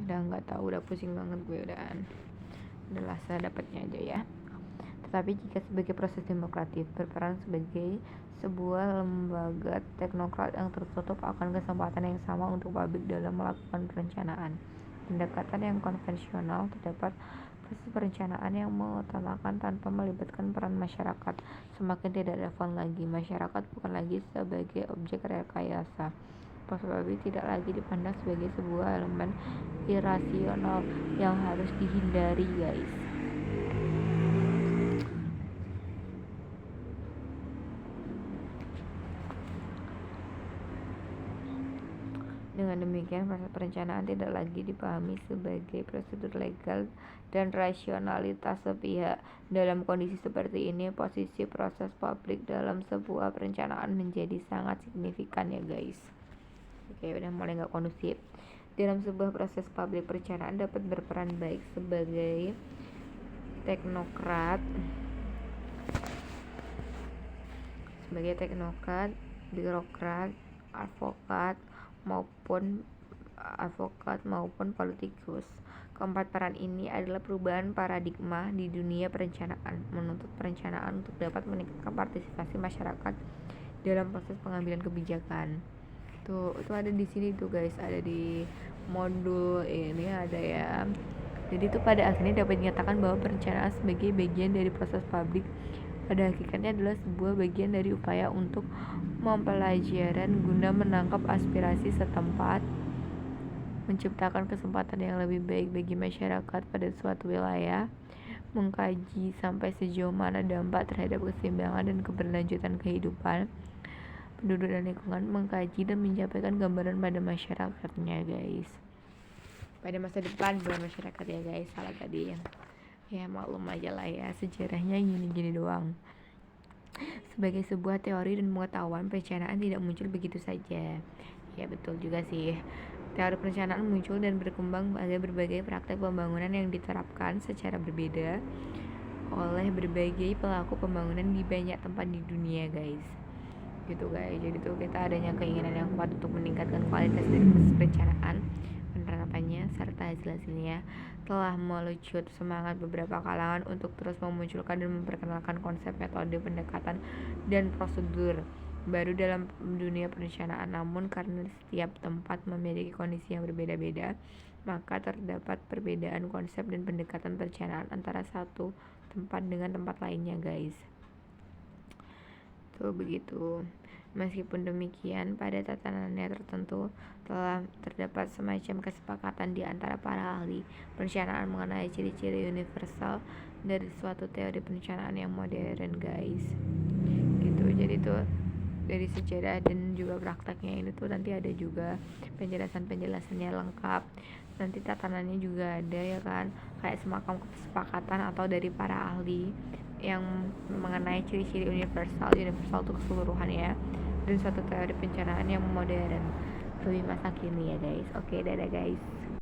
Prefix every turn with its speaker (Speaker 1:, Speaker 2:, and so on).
Speaker 1: Udah nggak tahu, udah pusing banget gue udahlah sedapatnya aja ya. Tetapi jika sebagai proses demokratis berperan sebagai sebuah lembaga teknokrat yang tertutup akan kesempatan yang sama untuk publik dalam melakukan perencanaan. Pendekatan yang konvensional terdapat proses perencanaan yang mengutamakan tanpa melibatkan peran masyarakat. Semakin tidak relevan lagi, masyarakat bukan lagi sebagai objek rekayasa. Proses publik tidak lagi dipandang sebagai sebuah elemen irasional yang harus dihindari, guys. Dengan demikian, proses perencanaan tidak lagi dipahami sebagai prosedur legal dan rasionalitas sepihak. Dalam kondisi seperti ini, posisi proses publik dalam sebuah perencanaan menjadi sangat signifikan ya guys. Oke, udah mulai gak kondusif. Dalam sebuah proses publik, perencanaan dapat berperan baik sebagai teknokrat, birokrat, advokat maupun politikus. Keempat peran ini adalah perubahan paradigma di dunia perencanaan, menuntut perencanaan untuk dapat meningkatkan partisipasi masyarakat dalam proses pengambilan kebijakan. Tuh, itu ada di sini tuh guys, ada di modul ini ada ya. Jadi itu pada akhirnya dapat dinyatakan bahwa perencanaan sebagai bagian dari proses publik pada hakikatnya adalah sebuah bagian dari upaya untuk mempelajaran guna menangkap aspirasi setempat, menciptakan kesempatan yang lebih baik bagi masyarakat pada suatu wilayah, mengkaji sampai sejauh mana dampak terhadap keseimbangan dan keberlanjutan kehidupan penduduk dan lingkungan, mengkaji dan menyampaikan gambaran pada masyarakatnya guys, pada masa depan buat masyarakat ya guys. Salah tadi ya, maklum aja lah ya, sejarahnya gini-gini doang. Sebagai sebuah teori dan pengetahuan, perencanaan tidak muncul begitu saja. Ya betul juga sih. Teori perencanaan muncul dan berkembang pada berbagai praktek pembangunan yang diterapkan secara berbeda oleh berbagai pelaku pembangunan di banyak tempat di dunia guys. Gitu guys. Jadi tuh kita adanya keinginan yang kuat untuk meningkatkan kualitas dari proses perencanaan, penerapannya serta hasil-hasilnya telah melecut semangat beberapa kalangan untuk terus memunculkan dan memperkenalkan konsep, metode, pendekatan, dan prosedur baru dalam dunia perencanaan. Namun karena setiap tempat memiliki kondisi yang berbeda-beda, maka terdapat perbedaan konsep dan pendekatan perencanaan antara satu tempat dengan tempat lainnya guys. Tuh begitu. Meskipun demikian, pada tatanannya tertentu telah terdapat semacam kesepakatan di antara para ahli perencanaan mengenai ciri-ciri universal dari suatu teori perencanaan yang modern guys. Gitu. Jadi tuh dari sejarah dan juga prakteknya ini tuh nanti ada juga penjelasannya lengkap. Nanti tatanannya juga ada ya kan, kayak semacam kesepakatan atau dari para ahli yang mengenai ciri-ciri universal untuk keseluruhan ya, dan suatu teori perencanaan yang modern lebih masa kini ya guys. Oke, dadah guys.